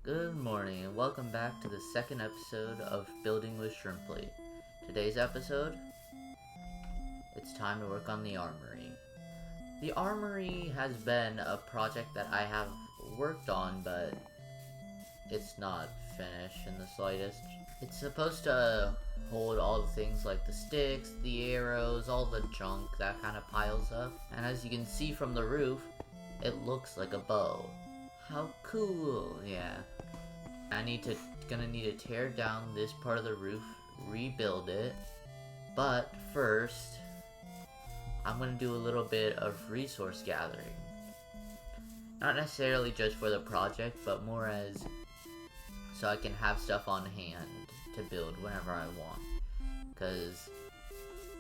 Good morning and welcome back to the second episode of Building with Shrimply. Today's episode, it's time to work on the armory. The armory has been a project that I have worked on, but it's not finished in the slightest. It's supposed to hold all the things like the sticks, the arrows, all the junk that kind of piles up. And as you can see from the roof, it looks like a bow. How cool, yeah. Gonna need to tear down this part of the roof, rebuild it. But first, I'm gonna do a little bit of resource gathering. Not necessarily just for the project, but more as so I can have stuff on hand to build whenever I want. Because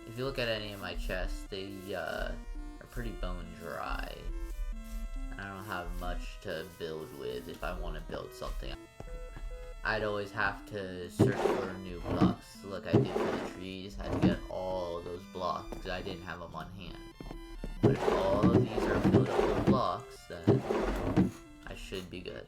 if you look at any of my chests, they are pretty bone dry. I don't have much to build with if I want to build something. I'd always have to search for new blocks. Look, I did for the trees. I had to get all those blocks because I didn't have them on hand. But if all of these are filled up with blocks, then I should be good.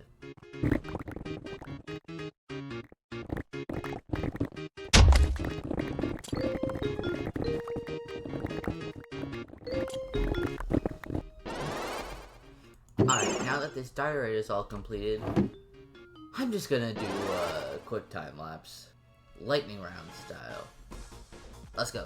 Alright, now that this diorite is all completed, I'm just gonna do a quick time lapse, lightning round style. Let's go.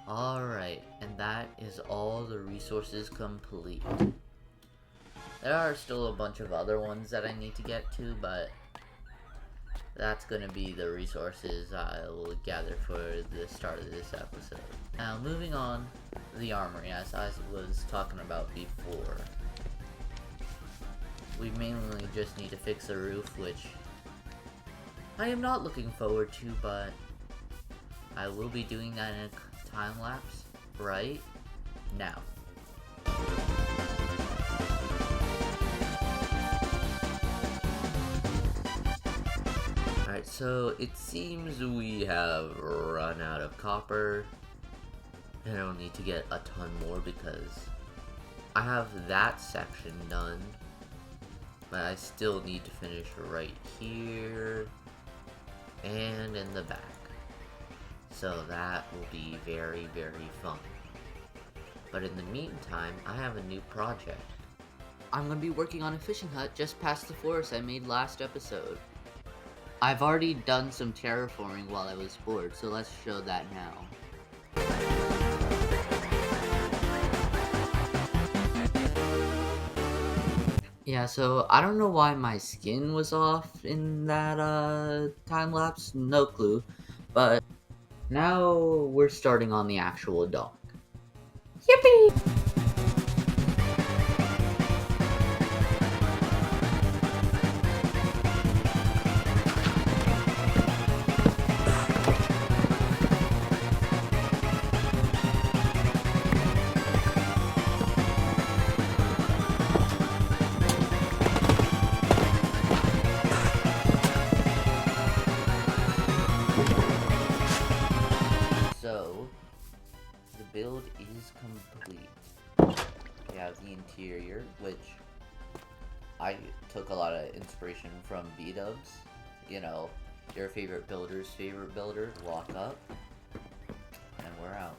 Alright, and that is all the resources complete. There are still a bunch of other ones that I need to get to, but that's gonna be the resources I will gather for the start of this episode. Now, moving on to the armory, as I was talking about before. We mainly just need to fix the roof, which I am not looking forward to, but I will be doing that in a time lapse right now. Alright, so it seems we have run out of copper. I don't need to get a ton more because I have that section done, but I still need to finish right here and in the back. So that will be very, very fun. But in the meantime, I have a new project. I'm going to be working on a fishing hut just past the forest I made last episode. I've already done some terraforming while I was bored, so let's show that now. Yeah, so I don't know why my skin was off in that time lapse, no clue, but now we're starting on the actual dock. Yippee! build is complete. We have the interior, which I took a lot of inspiration from B-dubs. You know, your favorite builder's favorite builder. Walk up, and we're out.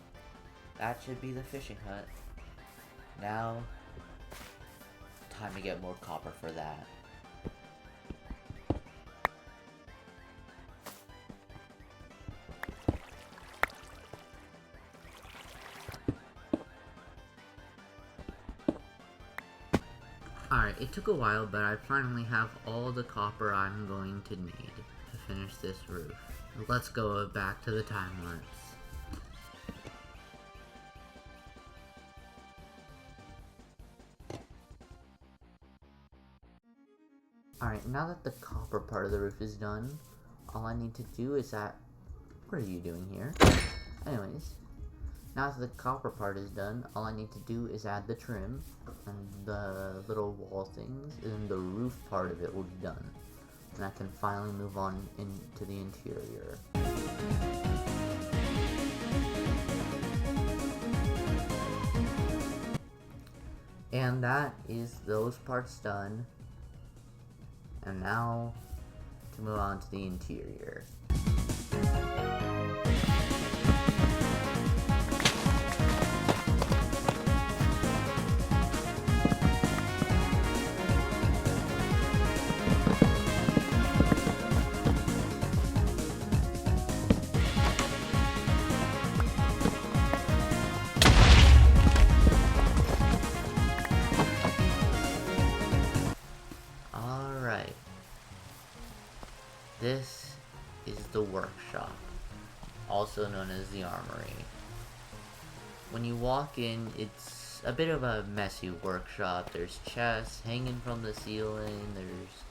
That should be the fishing hut. Now, time to get more copper for that. Alright, it took a while, but I finally have all the copper I'm going to need to finish this roof. Let's go back to the time lapse. Alright, now that the copper part of the roof is done, all I need to do is add... What are you doing here? Anyways, now that the copper part is done, all I need to do is add the trim and the little wall things, and the roof part of it will be done. And I can finally move on into the interior. And that is those parts done. And now, to move on to the interior. This is the workshop, also known as the armory. When you walk in, it's a bit of a messy workshop. There's chests hanging from the ceiling, there's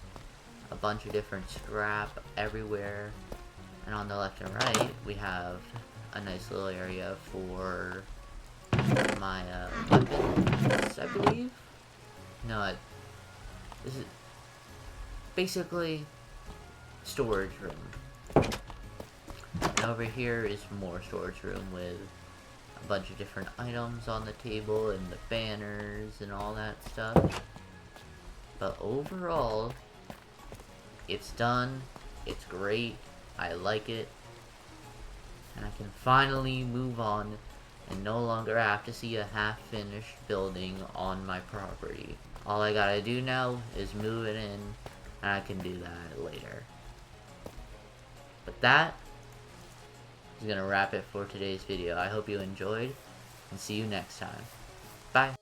a bunch of different scrap everywhere, and on the left and right, we have a nice little area for my weapons, I believe? No, this is basically storage room. And over here is more storage room with a bunch of different items on the table and the banners and all that stuff. But overall, it's done. It's great. I like it. And I can finally move on and no longer have to see a half-finished building on my property. All I gotta do now is move it in, and I can do that later. But that is gonna wrap it for today's video. I hope you enjoyed, and see you next time. Bye!